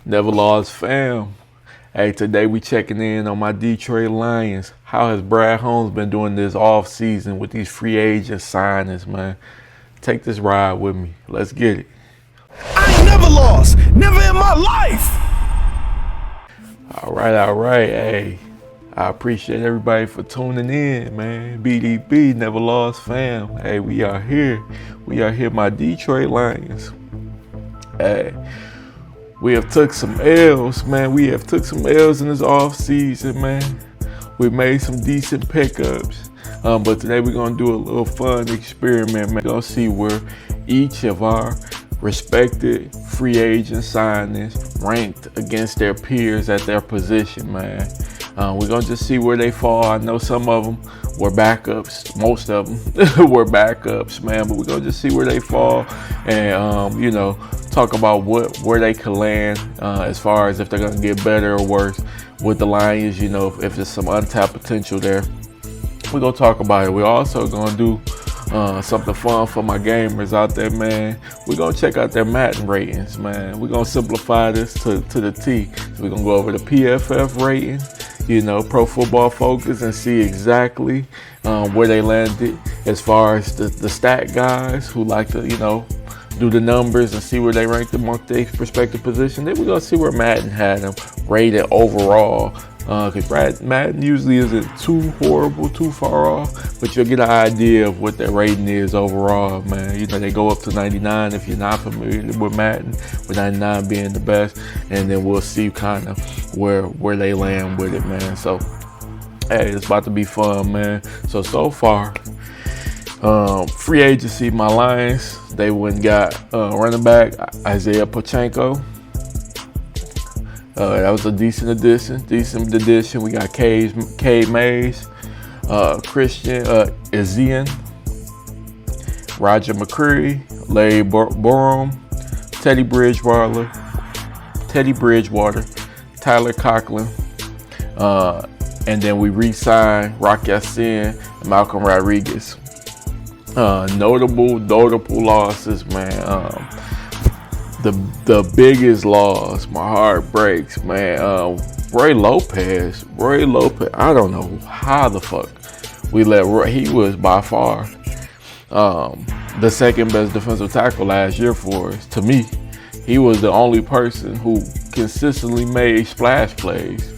NevaLoss fam. Hey, today we checking in on my Detroit Lions. How has Brad Holmes been doing this off season with these free agent signings, man? Take this ride with me. Let's get it. I ain't never lost. Never in my life. All right. Hey, I appreciate everybody for tuning in, man. BDB, NevaLoss fam. Hey, we are here. We are here, my Detroit Lions. Hey, we have took some L's, man. We have took some L's in this off season, man. We made some decent pickups. But today we're gonna do a little fun experiment, man. We're gonna see where each of our respected free agent signings ranked against their peers at their position, man. We're gonna just see where they fall. I know some of them were backups, most of them were backups, man. But we're gonna just see where they fall, and talk about where they could land as far as if they're gonna get better or worse with the Lions. If there's some untapped potential there, we're gonna talk about it. We're also gonna do something fun for my gamers out there, man. We're gonna check out their Madden ratings, man. We're gonna simplify this to the T. So we're gonna go over the PFF rating, Pro Football Focus, and see exactly where they landed as far as the stat guys who like to, do the numbers and see where they ranked amongst their respective position. Then we're gonna see where Madden had them rated overall. Because Madden usually isn't too horrible, too far off, but you'll get an idea of what their rating is overall, man. They go up to 99 if you're not familiar with Madden, with 99 being the best, and then we'll see kind of where they land with it, man. So, hey, it's about to be fun, man. So far, free agency, my Lions, they went and got running back Isaiah Pacheco. That was a decent addition. We got Cade Mays, Christian Ezian, Roger McCreary, Larry Borum, Teddy Bridgewater, Tyler Conklin, and then we re-signed Rock Ya-Sin and Malcolm Rodriguez. Notable losses, man. The biggest loss, my heart breaks, man. Roy Lopez, I don't know how the fuck we let Roy. He was by far the second best defensive tackle last year for us. To me, he was the only person who consistently made splash plays,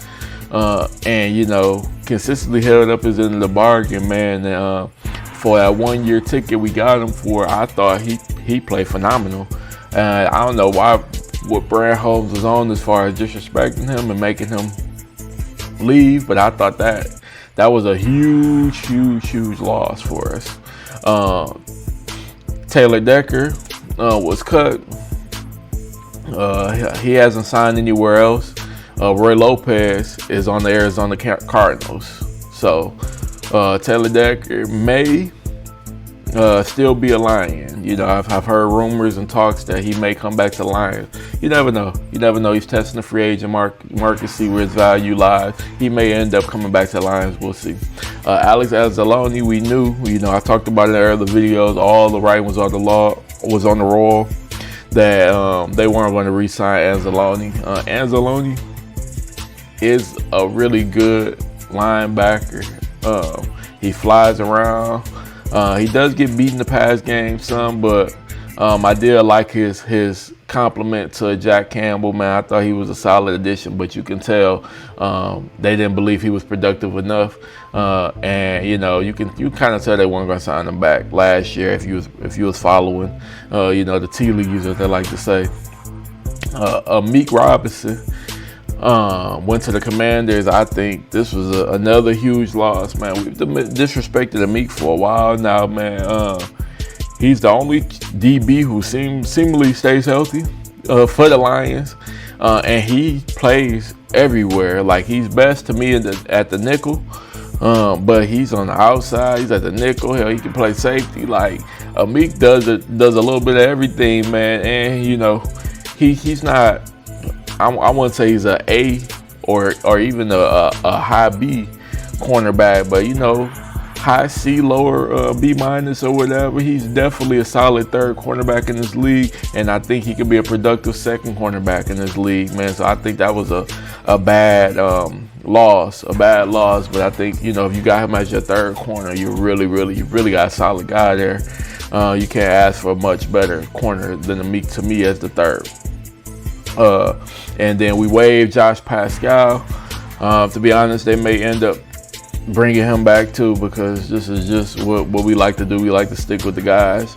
and consistently held up his end of the bargain, man. And, for that 1 year ticket we got him for, I thought he played phenomenal. I don't know what Brad Holmes was on as far as disrespecting him and making him leave, but I thought that was a huge loss for us. Taylor Decker was cut. He hasn't signed anywhere else. Roy Lopez is on the Arizona Cardinals. So Taylor Decker may still be a Lion. I've heard rumors and talks that he may come back to Lions. You never know. He's testing the free agent market, see where his value lies. He may end up coming back to Lions. We'll see. Alex Anzalone, we knew. I talked about it in earlier videos. All the writing was on the wall that they weren't going to re-sign Anzalone. Anzalone is a really good linebacker. He flies around. He does get beat in the pass game some, but I did like his compliment to Jack Campbell, man. I thought he was a solid addition, but you can tell they didn't believe he was productive enough, and you kind of tell they weren't going to sign him back last year if you was following the tea leaves, as they like to say. Meek Robinson went to the Commanders. I think this was another huge loss, man. We've disrespected Meek for a while now, man. He's the only DB who seemingly stays healthy for the Lions, and he plays everywhere. Like, he's best to me at the nickel, but he's on the outside. He's at the nickel. Hell, he can play safety. Like, Meek does a little bit of everything, man. And he's not. I wouldn't say he's a A or even a high B cornerback, but high C, lower B minus or whatever. He's definitely a solid third cornerback in this league, and I think he could be a productive second cornerback in this league, man. So I think that was a bad loss. But I think, you know, if you got him as your third corner, you really got a solid guy there. You can't ask for a much better corner than to me as the third. And then we waived Josh Pascal. To be honest, they may end up bringing him back too, because this is just what we like to do. We like to stick with the guys.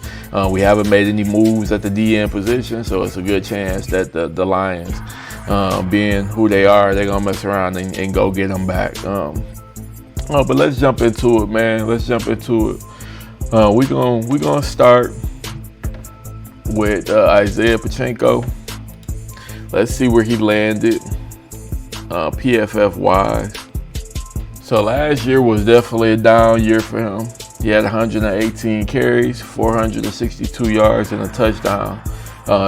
We haven't made any moves at the DN position, so it's a good chance that the Lions, being who they are, they're gonna mess around and go get him back. But let's jump into it, man. Let's jump into it. We're gonna start with Isaiah Pacheco. Let's see where he landed PFF wise. So last year was definitely a down year for him. He had 118 carries, 462 yards, and a touchdown.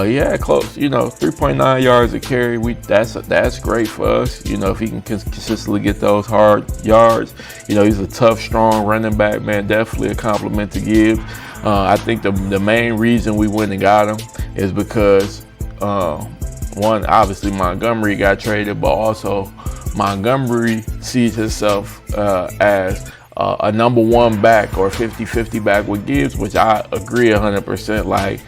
He had close, 3.9 yards a carry. That's great for us. If he can consistently get those hard yards. He's a tough, strong running back, man. Definitely a compliment to Gibbs. I think the main reason we went and got him is because one, obviously Montgomery got traded, but also Montgomery sees himself as a number one back or 50-50 back with Gibbs, which I agree 100%. Like,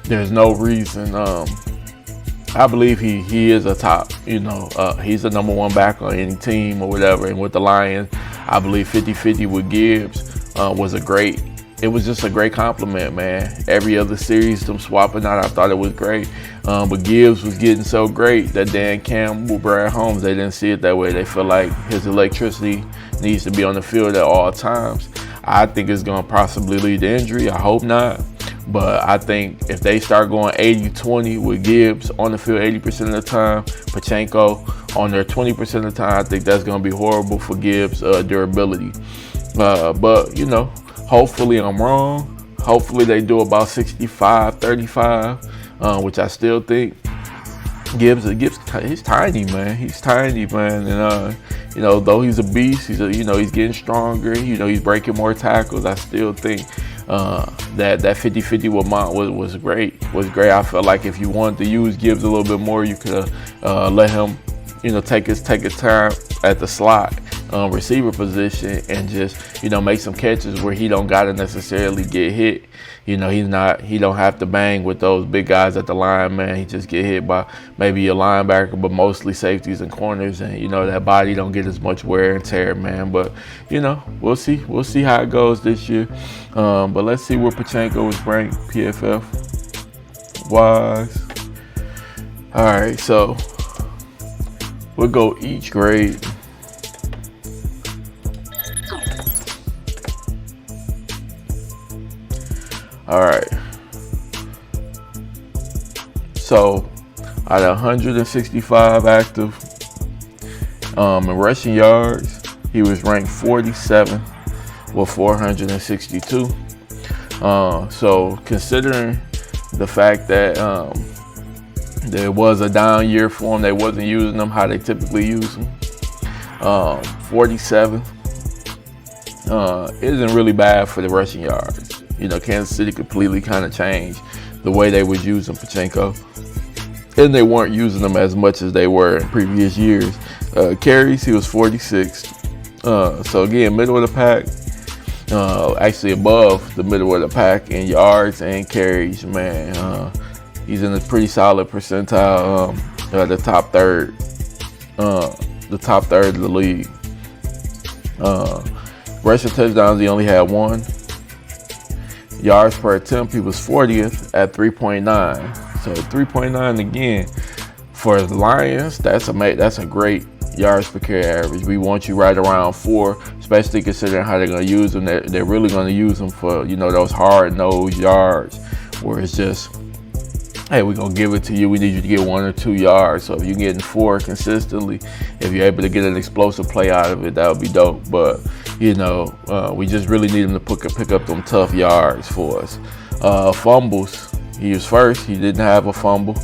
there's no reason. I believe he is a top, he's the number one back on any team or whatever. And with the Lions, I believe 50-50 with Gibbs it was just a great compliment, man. Every other series, them swapping out, I thought it was great. But Gibbs was getting so great that Dan Campbell, Brad Holmes, they didn't see it that way. They feel like his electricity needs to be on the field at all times. I think it's going to possibly lead to injury. I hope not. But I think if they start going 80-20 with Gibbs on the field 80% of the time, Pacheco on there 20% of the time, I think that's going to be horrible for Gibbs' durability. But, hopefully I'm wrong. Hopefully they do about 65-35, which I still think. Gibbs, he's tiny, man. He's tiny, man. And though he's a beast, he's getting stronger. He's breaking more tackles. I still think that 50-50 with Mont was great. I felt like if you wanted to use Gibbs a little bit more, you could let him, take his time at the slot receiver position and just make some catches where he don't gotta necessarily get hit. He don't have to bang with those big guys at the line, man. He just get hit by maybe a linebacker, but mostly safeties and corners, and that body don't get as much wear and tear, man. But we'll see how it goes this year. But let's see where Pacheco was ranked PFF wise. All right, so we'll go each grade. All right. So, out of 165 active in rushing yards, he was ranked 47 with 462. So, considering the fact that there was a down year for him, they wasn't using them how they typically use them. 47 isn't really bad for the rushing yards. Kansas City completely kind of changed the way they was using Pacheco, and they weren't using them as much as they were in previous years. Carries, he was 46. So again, middle of the pack, actually above the middle of the pack in yards and carries, man. He's in a pretty solid percentile, the top third of the league. Rushing touchdowns, he only had one. Yards per attempt, he was 40th at 3.9. So 3.9 again for the Lions. That's a great yards per carry average. We want you right around 4, especially considering how they're going to use them. They're really going to use them for those hard-nosed yards where it's just, hey, we're going to give it to you. We need you to get 1 or 2 yards. So if you're getting 4 consistently, if you're able to get an explosive play out of it, that would be dope. But we just really need him to pick up them tough yards for us. Fumbles, he was first. He didn't have a fumble.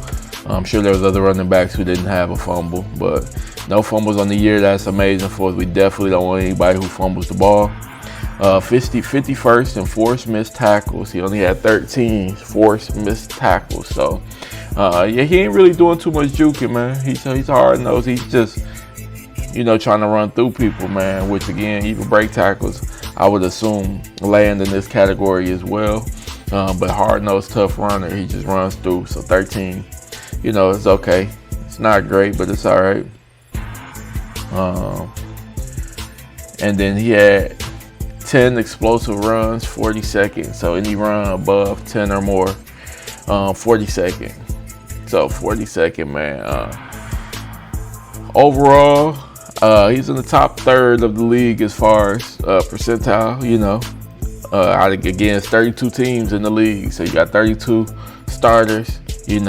I'm sure there was other running backs who didn't have a fumble, but no fumbles on the year. That's amazing for us. We definitely don't want anybody who fumbles the ball. 51st in forced missed tackles. He only had 13 forced missed tackles. So, yeah, he ain't really doing too much juking, man. He's hard nosed. He's just, trying to run through people, man. Which again, even break tackles, I would assume land in this category as well. But hard nosed, tough runner. He just runs through. So 13, it's okay. It's not great, but it's all right. And then he had 10 explosive runs, 40 seconds. So any run above 10 or more, 40 second. So 40 second, man. Overall, he's in the top third of the league as far as percentile, again, it's 32 teams in the league. So you got 32 starters, you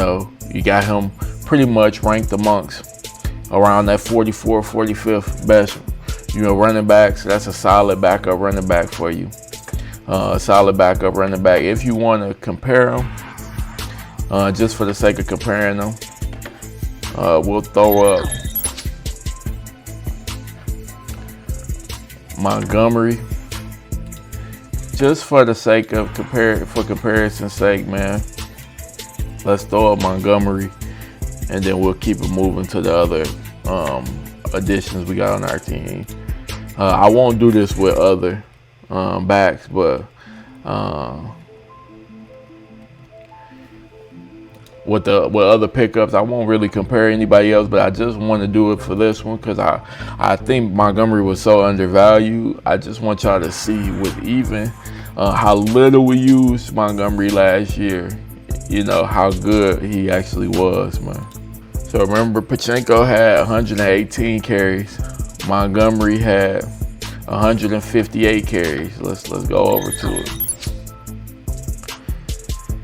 got him pretty much ranked amongst around that 44, 45th best, running back. So that's a solid backup running back for you. A solid backup running back. If you want to compare them, just for the sake of comparing them, we'll throw up Montgomery. Just for the sake of comparison's sake, man. Let's throw up Montgomery, and then we'll keep it moving to the other additions we got on our team. I won't do this with other backs, but with other pickups, I won't really compare anybody else. But I just want to do it for this one because I think Montgomery was so undervalued. I just want y'all to see with even how little we used Montgomery last year. How good he actually was, man. So remember, Pachenko had 118 carries. Montgomery had 158 carries. Let's go over to it.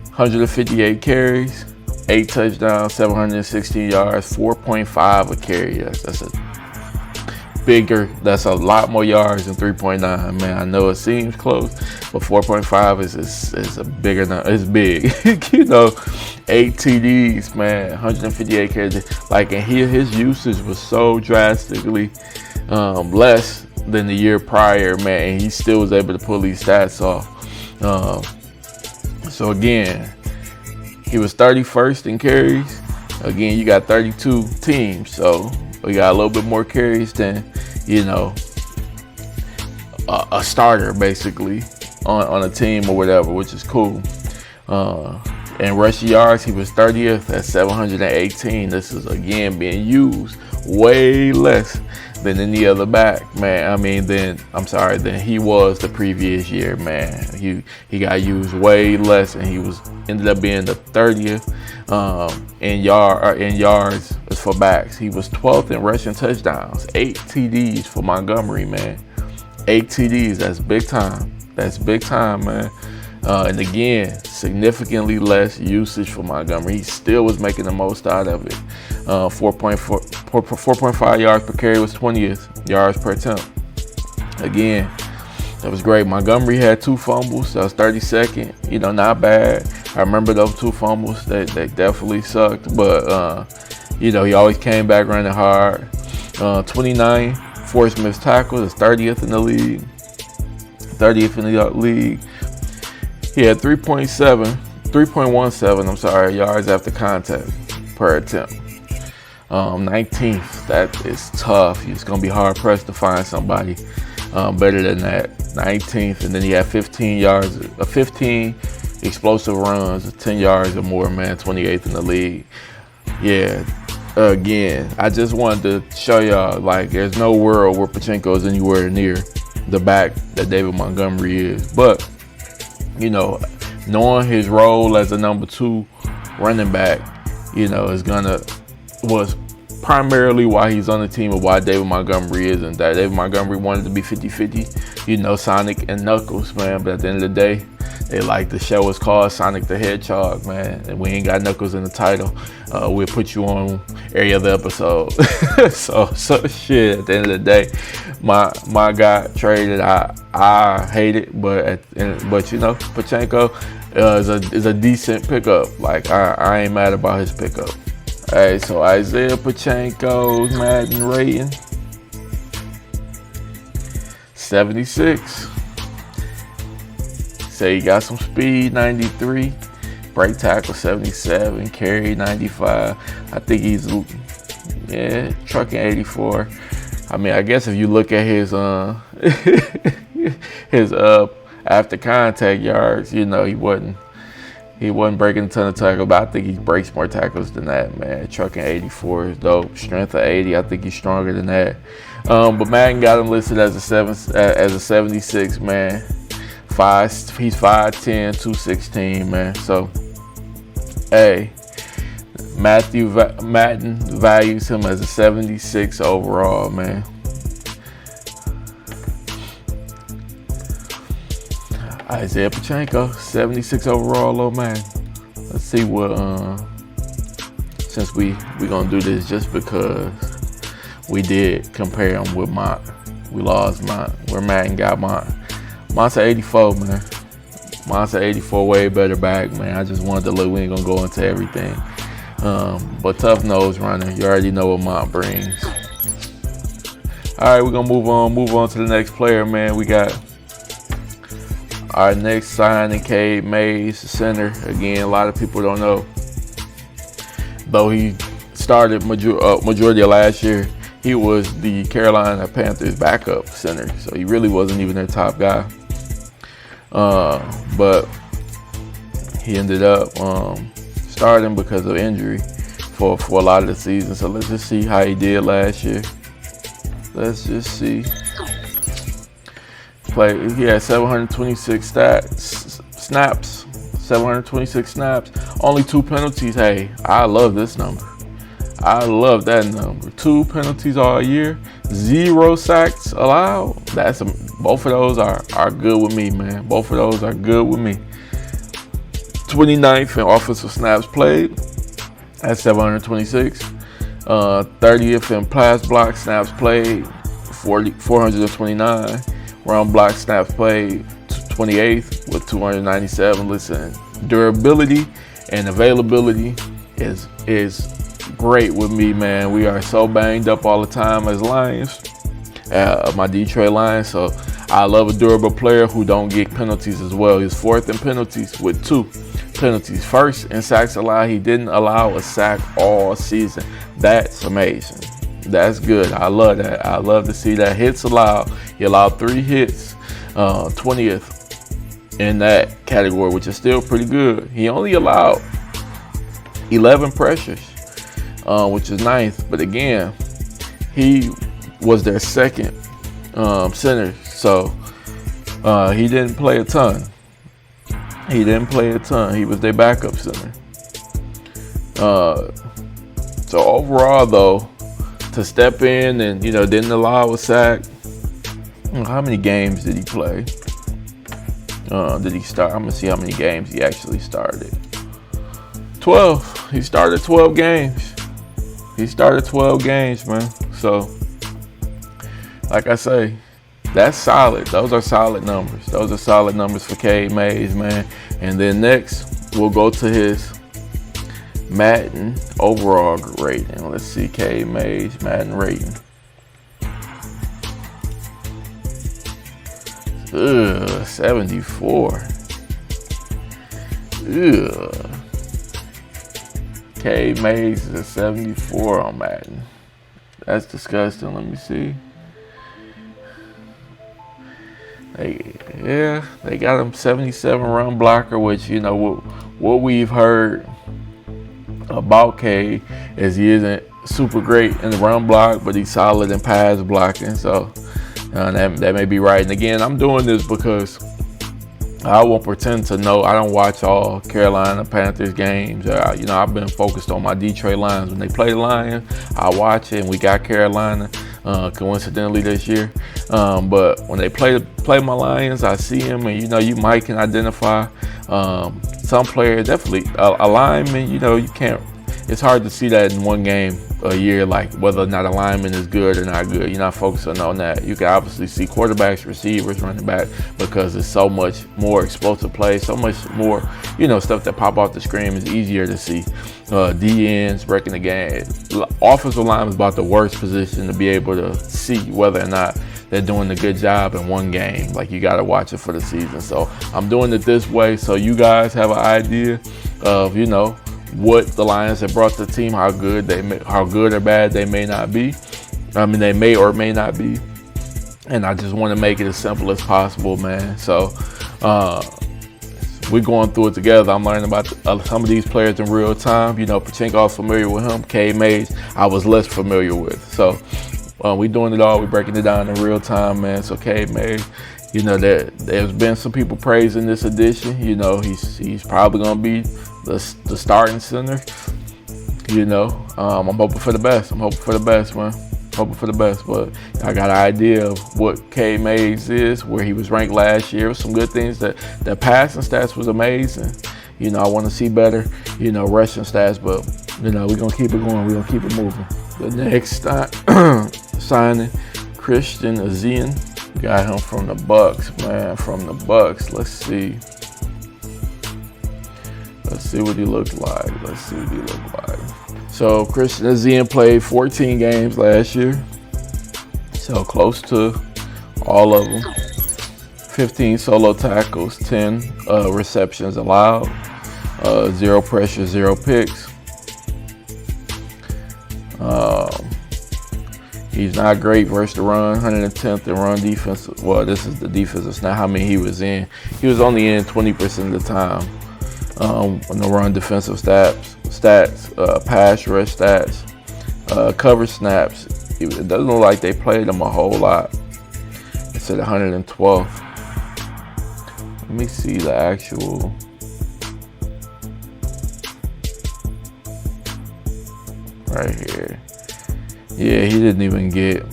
158 carries, 8 touchdowns, 716 yards, 4.5 a carry. That's a lot more yards than 3.9. Man, I know it seems close, but 4.5 is a bigger number. It's big. 8 TDs, man, 158 carries. And his usage was so drastically less than the year prior, man, and he still was able to pull these stats off. So again, he was 31st in carries. Again, you got 32 teams, so we got a little bit more carries than, a starter basically on a team or whatever, which is cool. And rushing yards, he was 30th at 718. This is again being used way less than any other back, man. Than he was the previous year, man. He got used way less, and he ended up being the 30th in yards for backs. He was 12th in rushing touchdowns, 8 TDs for Montgomery, man. 8 TDs, that's big time. That's big time, man. And again, significantly less usage for Montgomery. He still was making the most out of it. 4.5 yards per carry was 20th yards per attempt. Again, that was great. Montgomery had 2 fumbles. That was 32nd. Not bad. I remember those 2 fumbles. They definitely sucked. But, he always came back running hard. 29 forced missed tackles. Is 30th in the league. 30th in the league. He had 3.17 yards after contact per attempt. 19th, that is tough. It's going to be hard pressed to find somebody better than that. 19th, and then he had 15 explosive runs, 10 yards or more, man. 28th in the league. Yeah. Again, I just wanted to show y'all, there's no world where Pachenko is anywhere near the back that David Montgomery is. But knowing his role as a number 2 running back, was primarily why he's on the team and why David Montgomery isn't. That David Montgomery wanted to be 50-50, Sonic and Knuckles, man. But at the end of the day, they like the show is called Sonic the Hedgehog, man. And we ain't got Knuckles in the title. We'll put you on every other episode. so shit. At the end of the day, my guy traded. I hate it, but Pachenko is a decent pickup. I ain't mad about his pickup. All right, so Isaiah Pachenko's Madden rating 76. say he got some speed, 93. Break tackle, 77. Carry, 95. I think he's, trucking 84. I mean, I guess if you look at his his after contact yards, he wasn't breaking a ton of tackles, but I think he breaks more tackles than that, man. Trucking 84 is dope. Strength of 80, I think he's stronger than that. But Madden got him listed as a 76, man. He's 5'10", 216, man. So, hey, Madden values him as a 76 overall, man. Isaiah Pachenko, 76 overall, low man. Let's see what, since we gonna do this just because we did compare him with Mont. We lost Mont, where Madden got Mont. Mont's 84, man. Mont's 84, way better back, man. I just wanted to look, we ain't gonna go into everything. But tough nose runner, you already know what Mont brings. All right, we're gonna move on to the next player, man. We got our next signing, Cade Mays, center. Again, a lot of people don't know. Though he started majority of last year, he was the Carolina Panthers backup center. So he really wasn't even their top guy. But he ended up starting because of injury for a lot of the season. So let's just see how he did last year. Let's just see. He had 726 snaps, 726 snaps, only 2 penalties. Hey, I love this number. I love that number. 2 penalties all year, 0 sacks allowed. Both of those are good with me, man. Both of those are good with me. 29th in offensive snaps played at 726. 30th in pass block snaps played, 429. Run block snaps played, 28th with 297. Listen, durability and availability is great with me, man. We are so banged up all the time as Lions, my Detroit Lions. So I love a durable player who don't get penalties as well. He's 4th in penalties with 2 penalties. 1st in sacks allowed. He didn't allow a sack all season. That's amazing. That's good. I love that. I love to see that. Hits allowed. He allowed 3 hits, 20th in that category, which is still pretty good. He only allowed 11 pressures, which is 9th. But again, he was their 2nd center, so he didn't play a ton. He was their backup center. So overall, though, to step in and didn't allow a sack. How many games did he play? Did he start? I'm gonna see how many games he actually started. 12. He started 12 games. Man. So, like I say, that's solid. Those are solid numbers. Those are solid numbers for Cade Mays, man. And then next, we'll go to his Madden overall rating. Let's see, Cade Mays Madden rating. 74. Cade Mays is a 74 on Madden. That's disgusting. Let me see. They got him 77 run blocker, which what we've heard about Cade is he isn't super great in the run block, but he's solid in pass blocking. So that may be right. And again, I'm doing this because I won't pretend to know. I don't watch all Carolina Panthers games. I've been focused on my Detroit Lions. When they play the Lions, I watch it, and we got Carolina coincidentally this year. But when they play my Lions, I see them, and you might can identify some player, definitely a lineman. You can't. It's hard to see that in one game a year, like whether or not a lineman is good or not good. You're not focusing on that. You can obviously see quarterbacks, receivers, running back, because there's so much more explosive plays, so much more, stuff that pop off the screen is easier to see. DNs breaking the game. Offensive line is about the worst position to be able to see whether or not they're doing a good job in one game. Like, you got to watch it for the season. So I'm doing it this way so you guys have an idea of, you know, what the Lions have brought to the team, how good or bad they may not be. I mean, they may or may not be. And I just want to make it as simple as possible, man. So we're going through it together. I'm learning about some of these players in real time. You know, Pachinko, I was familiar with him. K-Mays, I was less familiar with. So we're doing it all. We're breaking it down in real time, man. So K-Mays, you know, there's been some people praising this addition. You know, he's probably going to be the starting center. You know, I'm hoping for the best. Man. Hoping for the best, but I got an idea of what K-Mays is, where he was ranked last year. Some good things. That passing stats was amazing. You know, I want to see better, you know, rushing stats, but, you know, we're going to keep it going. We're going to keep it moving. The next signing, Christian Azian. Got him from the Bucks, man, from the Bucks. Let's see what he looked like. So Christian Azian played 14 games last year, so close to all of them. 15 solo tackles, 10 receptions allowed, 0 pressure, 0 picks. He's not great versus the run, 110th in run defense. Well, this is the defensive snap, how many he was in. He was only in 20% of the time on the run defensive stats, pass rush stats, cover snaps. It doesn't look like they played him a whole lot. It's at 112th. Let me see the actual. Right here. Yeah, he didn't even get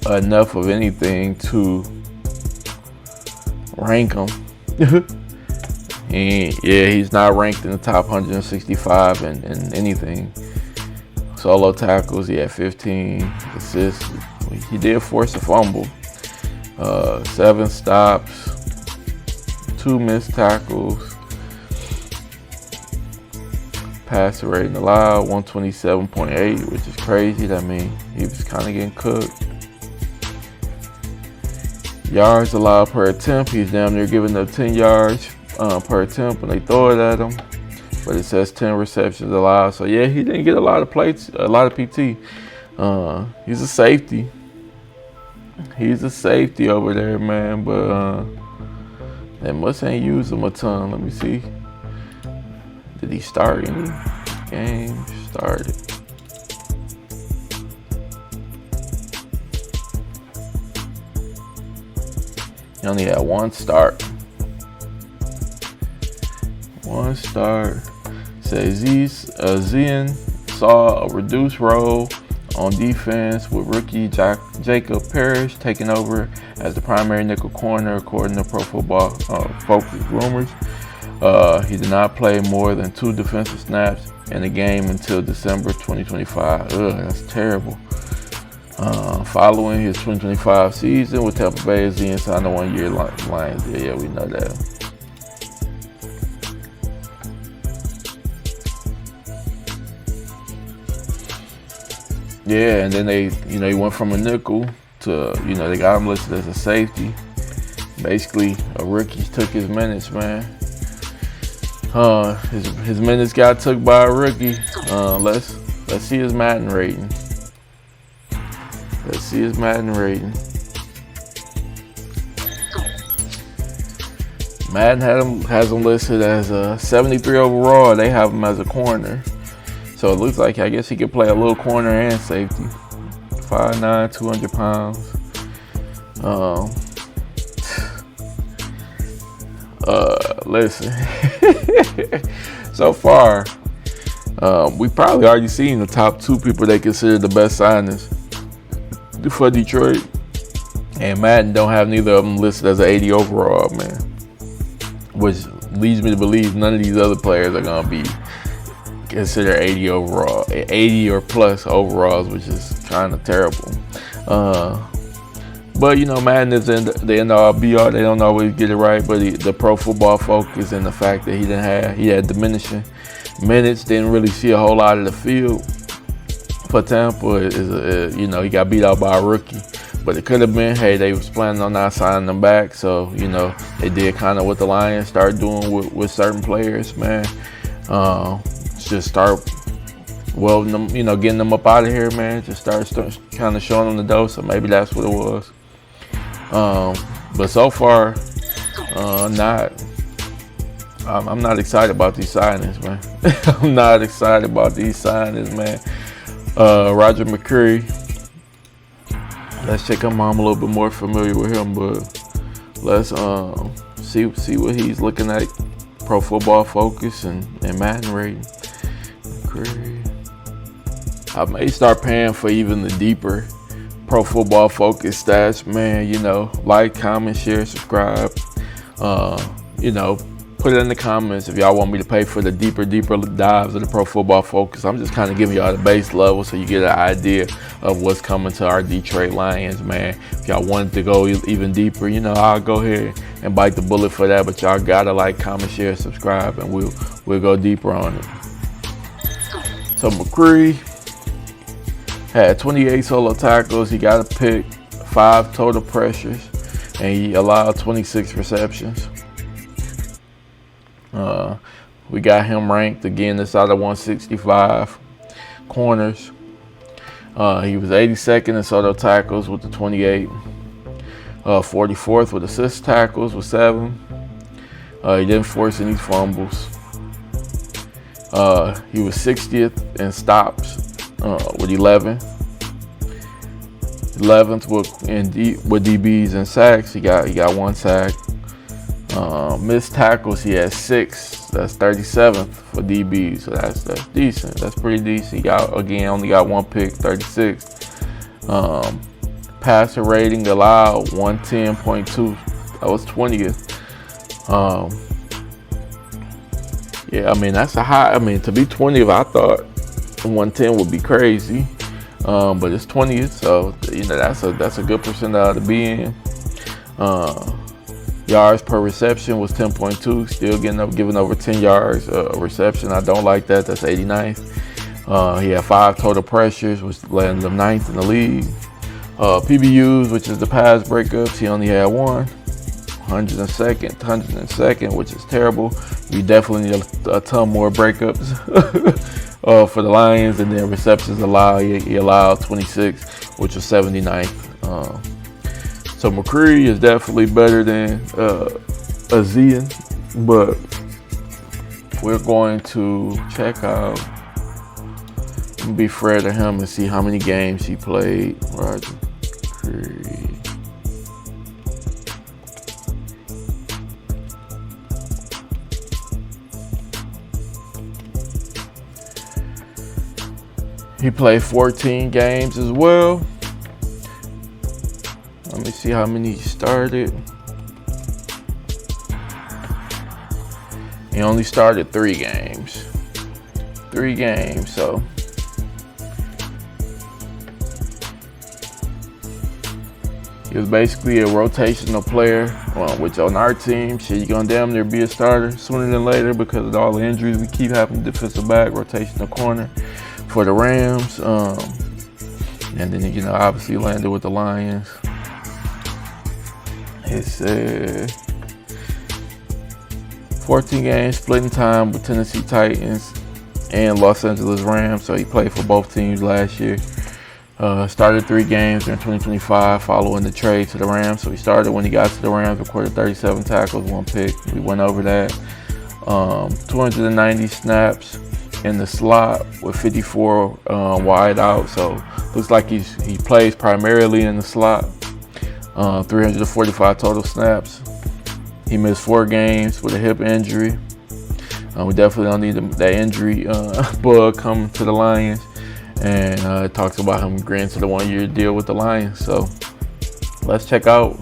enough of anything to rank him. He's not ranked in the top 165 in anything. Solo tackles, he had 15 assists. He did force a fumble. 7 stops, 2 missed tackles. Passer rating allowed 127.8, which is crazy. That means he was kind of getting cooked. Yards allowed per attempt, he's damn near giving up 10 yards per attempt when they throw it at him. But it says 10 receptions allowed. So yeah, he didn't get a lot of plates, a lot of PT. He's a safety. He's a safety over there, man. But they must ain't use him a ton. Let me see. Did he start any games? Started. He only had 1 start. 1 start. Says Zian saw a reduced role on defense with rookie Jacob Parrish taking over as the primary nickel corner, according to Pro Football Focus rumors. He did not play more than 2 defensive snaps in the game until December 2025. That's terrible. Following his 2025 season with Tampa Bay, Zian signed a 1-year Lions. Yeah, we know that. Yeah, and then he went from a nickel to, they got him listed as a safety. Basically, a rookie took his minutes, man. His minutes got took by a rookie. Let's see his Madden rating. Madden has him listed as a 73 overall. They have him as a corner. So it looks like, I guess he could play a little corner and safety. 5'9", 200 pounds. Listen. So far, we probably already seen the top 2 people they consider the best signings for Detroit. And Madden don't have neither of them listed as an 80 overall, man. Which leads me to believe none of these other players are going to be considered 80 overall, 80 or plus overalls, which is kind of terrible. But Madden is in the end all be all. They don't always get it right, but the Pro Football Focus and the fact that he had diminishing minutes, didn't really see a whole lot of the field for Tampa. He got beat out by a rookie. But it could have been, hey, they was planning on not signing them back. So, you know, they did kind of what the Lions start doing with certain players, man. Just start welding them, you know, getting them up out of here, man. Just start kind of showing them the dough. So maybe that's what it was. But so far, I'm not excited about these signings, man. I'm not excited about these signings, man. Roger McCreary. Let's check him out. I'm a little bit more familiar with him, but let's see what he's looking at. Pro Football Focus and Madden rating. McCreary. I may start paying for even the deeper Pro Football Focus stats, man. You know, like, comment, share, subscribe. You know, put it in the comments if y'all want me to pay for the deeper dives of the Pro Football Focus. I'm just kind of giving y'all the base level so you get an idea of what's coming to our Detroit Lions, man. If y'all wanted to go even deeper, you know, I'll go ahead and bite the bullet for that. But y'all gotta like, comment, share, subscribe, and we'll go deeper on it. So McCreary had 28 solo tackles. He got a pick, 5 total pressures, and he allowed 26 receptions. We got him ranked again this out of 165 corners. He was 82nd in solo tackles with the 28, 44th with assist tackles with 7. He didn't force any fumbles. He was 60th in stops with 11. 11th with DBs and sacks. He got 1 sack. Missed tackles, he had 6. That's 37th for DBs, so that's decent. That's pretty decent. He only got 1 pick, 36. Passer rating allowed 110.2. That was 20th. Yeah, I mean, that's a high. I mean, to be 20th, I thought 110 would be crazy. But it's 20th, so you know that's a good percentile to be in. Yards per reception was 10.2, still giving over 10 yards a reception. I don't like that. That's 89th. He had 5 total pressures, which landed him 9th in the league. PBUs, which is the pass breakups, he only had 1. 102nd, which is terrible. You definitely need a ton more breakups for the Lions, and then receptions allowed. He allowed 26, which was 79th. So McCreary is definitely better than Azian, but we're going to check out and be fair to him and see how many games he played. Roger McCreary. He played 14 games as well. Let me see how many he started. He only started 3 games. 3 games, so. He was basically a rotational player, which on our team, shit, you're gonna damn near be a starter sooner than later because of all the injuries we keep having. Defensive back, rotational corner for the Rams. And then, you know, obviously landed with the Lions. It said 14 games, splitting time with Tennessee Titans and Los Angeles Rams. So he played for both teams last year. Started 3 games during 2025 following the trade to the Rams. So he started when he got to the Rams, recorded 37 tackles, 1 pick. We went over that. 290 snaps in the slot with 54 wide out. So looks like he plays primarily in the slot. 345 total snaps. He missed 4 games with a hip injury. We definitely don't need that injury bug coming to the Lions. And it talks about him agreeing to the 1-year deal with the Lions. So let's check out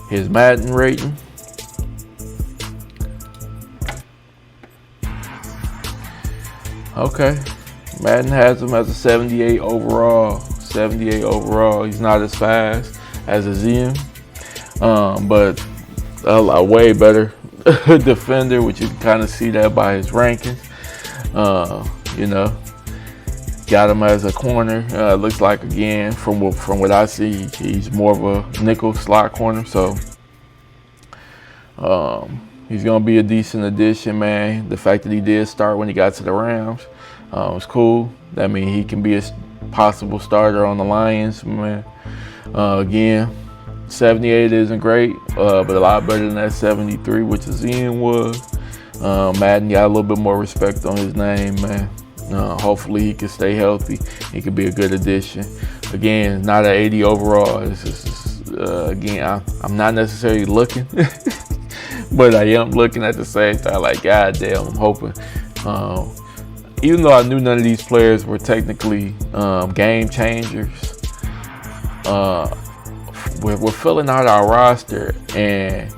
his Madden rating. Okay, Madden has him as a 78 overall. 78 overall. He's not as fast as Azian, but a way better defender, which you can kind of see that by his rankings. You know, Got him as a corner. Looks like, again, from what I see, he's more of a nickel slot corner. So he's gonna be a decent addition, man. The fact that he did start when he got to the Rams was cool. That means he can be a possible starter on the Lions, man. Again, 78 isn't great, but a lot better than that 73, which Zian was. Madden got a little bit more respect on his name, man. Hopefully he can stay healthy. He could be a good addition. Again, not an 80 overall. It's just, again, I'm not necessarily looking, but I am looking at the same time. Like, goddamn, I'm hoping. Even though I knew none of these players were technically game changers, we're filling out our roster, and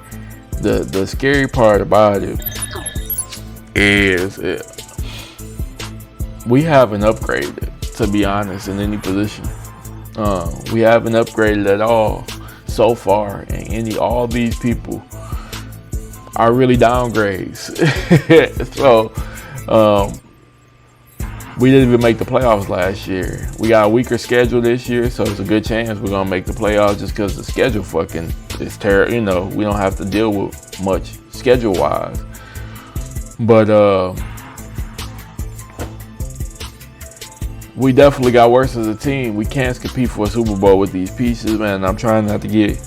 the scary part about it is we haven't upgraded, to be honest, in any position. We haven't upgraded at all so far, and all these people are really downgrades. So we didn't even make the playoffs last year. We got a weaker schedule this year, so it's a good chance we're gonna make the playoffs just because the schedule fucking is terrible. You know, we don't have to deal with much schedule-wise. But we definitely got worse as a team. We can't compete for a Super Bowl with these pieces, man. I'm trying not to get,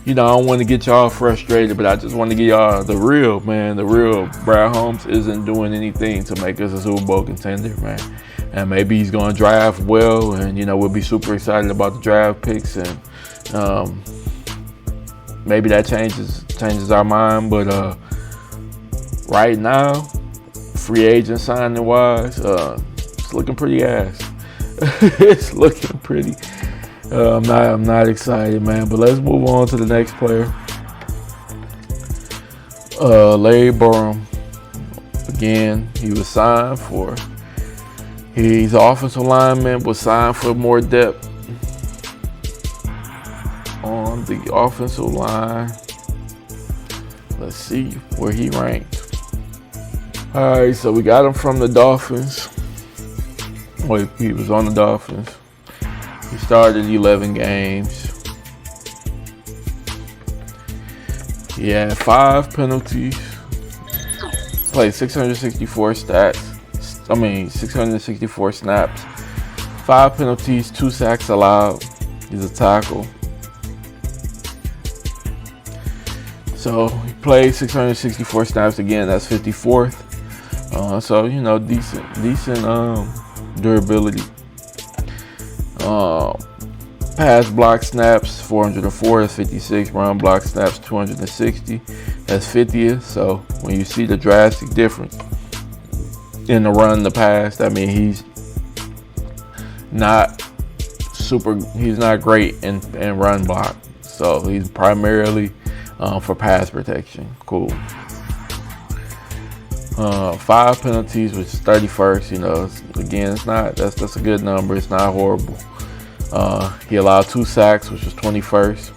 I don't want to get y'all frustrated, but I just want to get y'all the real, man. The real Brad Holmes isn't doing anything to make us a Super Bowl contender, man. And maybe he's going to draft well, and, we'll be super excited about the draft picks, and maybe that changes our mind. But right now, free agent signing wise, it's looking pretty ass. It's looking pretty. I'm not excited, man. But let's move on to the next player. Larry Borom. Again, he was signed for. He's an offensive lineman, was signed for more depth on the offensive line. Let's see where he ranked. All right, so we got him from the Dolphins. Wait, he was on the Dolphins. He started 11 games. He had 5 penalties. Played 664 snaps. 5 penalties, 2 sacks allowed. He's a tackle. So he played 664 snaps again. That's 54th. So decent durability. Pass block snaps 404, that's 56. Run block snaps 260, that's 50th. So when you see the drastic difference in the run, the pass, that means he's not great in run block. So he's primarily for pass protection. Cool. 5 penalties, which is 31st. Again, that's a good number. It's not horrible. He allowed 2 sacks, which was 21st.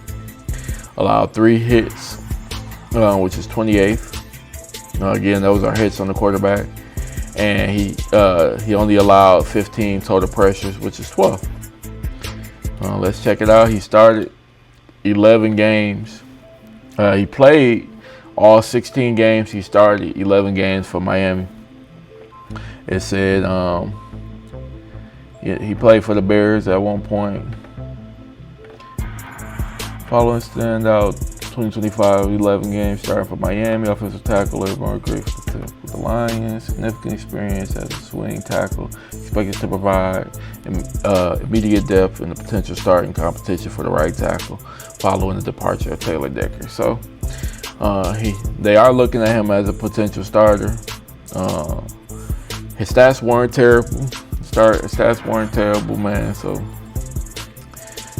Allowed 3 hits, which is 28th. Again, those are hits on the quarterback. And he only allowed 15 total pressures, which is 12th. Let's check it out. He started 11 games. He played all 16 games. He started 11 games for Miami. It said he played for the Bears at one point. Following standout 2025, 11 games starting for Miami. Offensive tackle, everyone great with the Lions. Significant experience as a swing tackle. Expected to provide immediate depth and the potential starting competition for the right tackle following the departure of Taylor Decker. So they are looking at him as a potential starter. His stats weren't terrible. Stats weren't terrible, man. So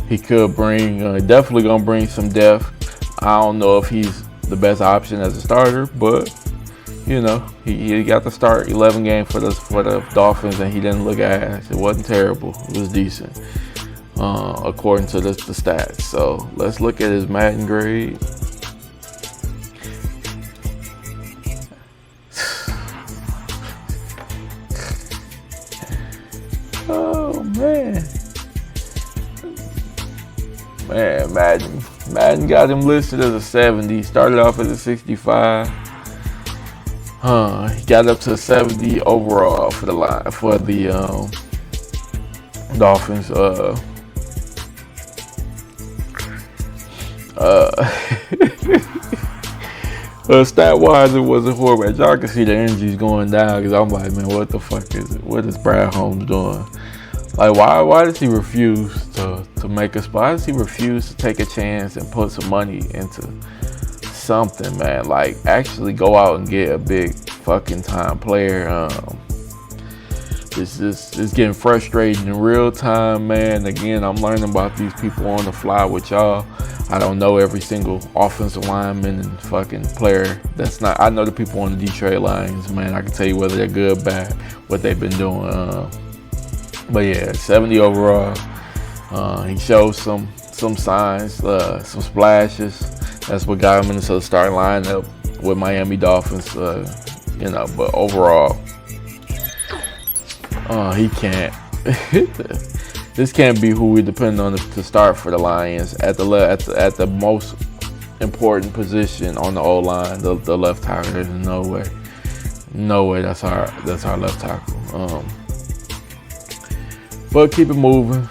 he could definitely gonna bring some depth. I don't know if he's the best option as a starter, but he got to start 11 games for the Dolphins, and he didn't look ass. It wasn't terrible. It was decent, according to the stats. So let's look at his Madden grade. Oh Man, Madden got him listed as a 70. Started off as a 65. He got up to a 70 overall for the line for the Dolphins. Stat wise, it wasn't horrible. As y'all can see, the energy's going down because I'm like, man, what the fuck is it? What is Brad Holmes doing? Like, why does he refuse to make a spot? Why does he refuse to take a chance and put some money into something, man? Like, actually go out and get a big fucking time player. It's getting frustrating in real time, man. Again, I'm learning about these people on the fly with y'all. I don't know every single offensive lineman and fucking player. I know the people on the Detroit Lions, man. I can tell you whether they're good, bad, what they've been doing. But yeah, 70 overall. He showed some signs, some splashes. That's what got him into the starting lineup with Miami Dolphins. But overall, he can't. This can't be who we depend on to start for the Lions at the most important position on the O-line, the left tackle. There's no way that's our left tackle. But keep it moving.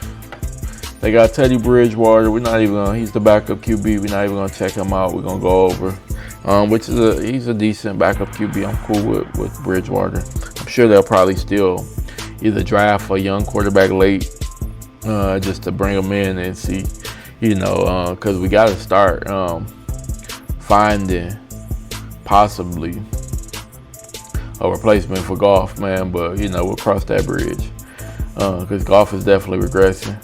They got Teddy Bridgewater. He's the backup QB. We're not even gonna check him out. We're gonna go over, he's a decent backup QB. I'm cool with Bridgewater. I'm sure they'll probably still either draft a young quarterback late, just to bring him in and see, because we got to start finding possibly a replacement for Goff, man. But we'll cross that bridge because Goff is definitely regressing.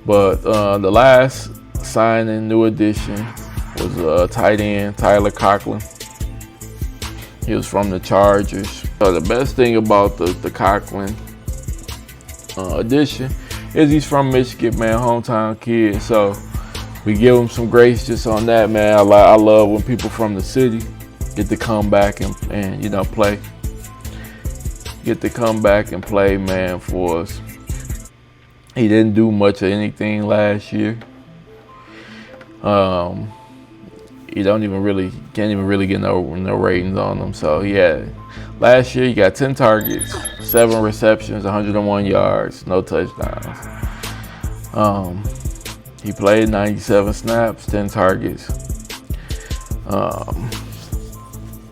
But the last signing, new addition, was tight end Tyler Conklin. He was from the Chargers. So the best thing about the Conklin addition is he's from Michigan, man, hometown kid. So we give him some grace just on that, man. I love when people from the city get to come back and play. Get to come back and play, man, for us. He didn't do much of anything last year. He can't even really get no ratings on him. So last year he got 10 targets, 7 receptions, 101 yards, no touchdowns. He played 97 snaps, 10 targets.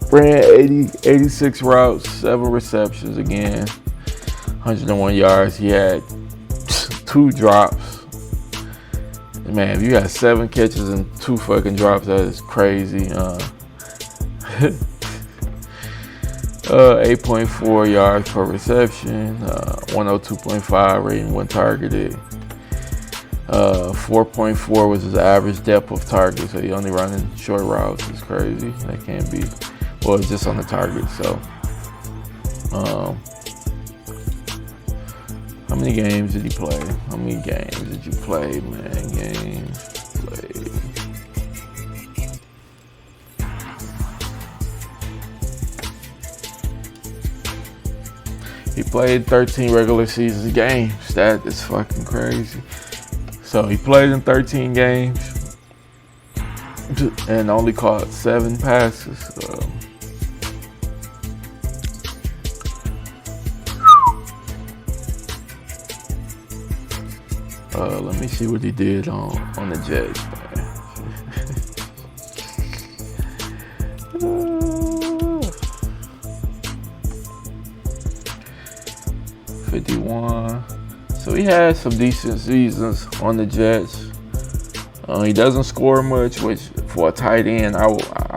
Ran 86 routes, 7 receptions again, 101 yards. He had 2 drops. Man, if you got 7 catches and 2 fucking drops, that is crazy. 8.4 yards per reception, 102.5 rating when targeted. 4.4 was his average depth of target, so he only running short routes. It's crazy. That can't be. Well, it's just on the target. So, how many games did he play? How many games did you play, man? Games played. He played 13 regular season games. That is fucking crazy. So he played in 13 games and only caught 7 passes. Let me see what he did on the Jets, man. 51. So he had some decent seasons on the Jets. He doesn't score much, which for a tight end, I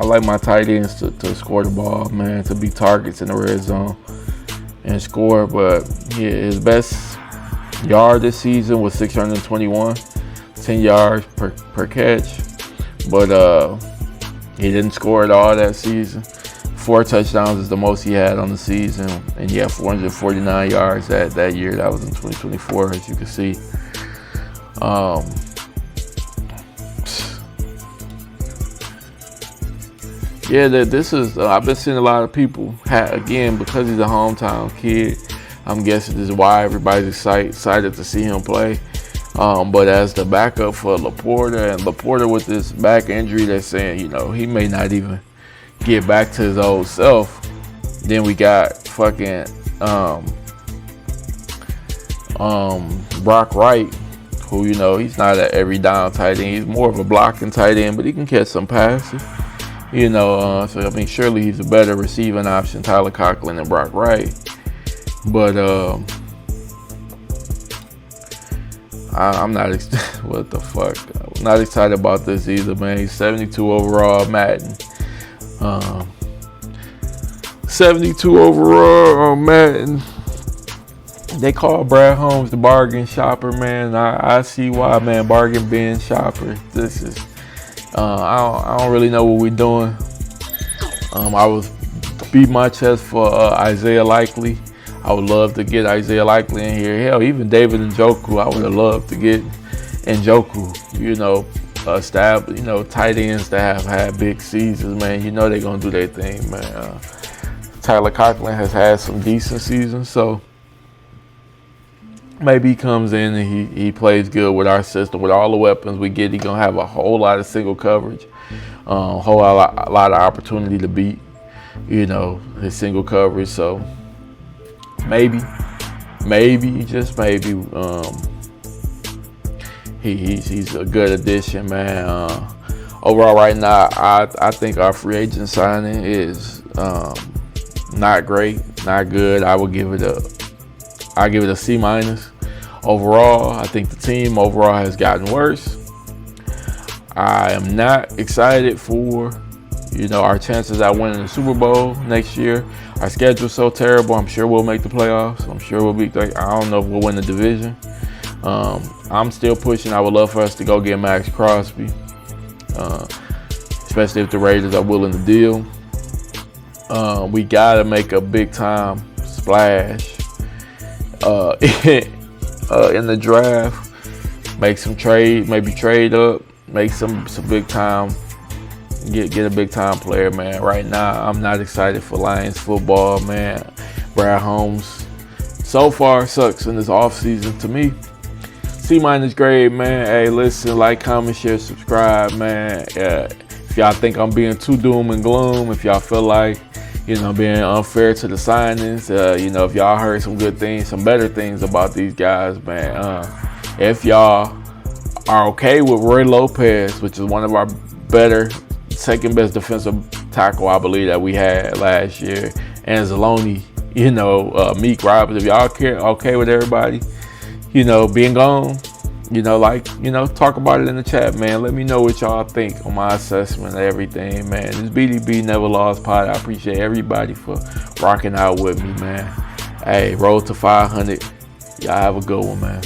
like my tight ends to score the ball, man, to be targets in the red zone and score. But his best yard this season was 621, 10 yards per catch. But he didn't score at all that season. 4 touchdowns is the most he had on the season, and he had 449 yards that year. That was in 2024, as you can see. This is. I've been seeing a lot of people again because he's a hometown kid. I'm guessing this is why everybody's excited to see him play. But as the backup for Laporta, and Laporta with this back injury, they're saying, he may not even get back to his old self. Then we got fucking Brock Wright, who, he's not an every down tight end. He's more of a blocking tight end, but he can catch some passes. So I mean, surely he's a better receiving option, Tyler Conklin and Brock Wright. But I'm not what the fuck? I'm not excited about this either, man. He's 72 overall, Madden. 72 overall, Madden. They call Brad Holmes the bargain shopper, man. I see why, man. Bargain bin shopper. This is. I don't really know what we're doing. I was beat my chest for Isaiah Likely. I would love to get Isaiah Likely in here. Hell, even David Njoku, I would have loved to get Njoku. Tight ends that have had big seasons, man. They're gonna do their thing, man. Tyler Conklin has had some decent seasons, so maybe he comes in and he plays good with our system. With all the weapons we get, he's gonna have a whole lot of single coverage, a lot of opportunity to beat, his single coverage. So maybe, just maybe, he's a good addition, man. Overall, right now, I think our free agent signing is not great, not good. I give it a C-. Overall, I think the team overall has gotten worse. I am not excited for, our chances at winning the Super Bowl next year. Our schedule's so terrible. I'm sure we'll make the playoffs. I'm sure we'll be. I don't know if we'll win the division. I'm still pushing. I would love for us to go get Max Crosby, especially if the Raiders are willing to deal. We gotta make a big time splash in the draft. Make some trade, maybe trade up, make some big time. Get a big time player, man. Right now, I'm not excited for Lions football, man. Brad Holmes so far sucks in this offseason to me. C- grade, man. Hey, listen, like, comment, share, subscribe, man. If y'all think I'm being too doom and gloom, if y'all feel like, being unfair to the signings, if y'all heard some good things, some better things about these guys, man. If y'all are okay with Roy Lopez, which is one of our better, second best defensive tackle, I believe, that we had last year, and Zaloni, Meek Roberts, if y'all okay with everybody, being gone, talk about it in the chat, man. Let me know what y'all think on my assessment of everything, man. This BDB NevaLoss pod. I appreciate everybody for rocking out with me, man. Hey, roll to 500. Y'all have a good one, man.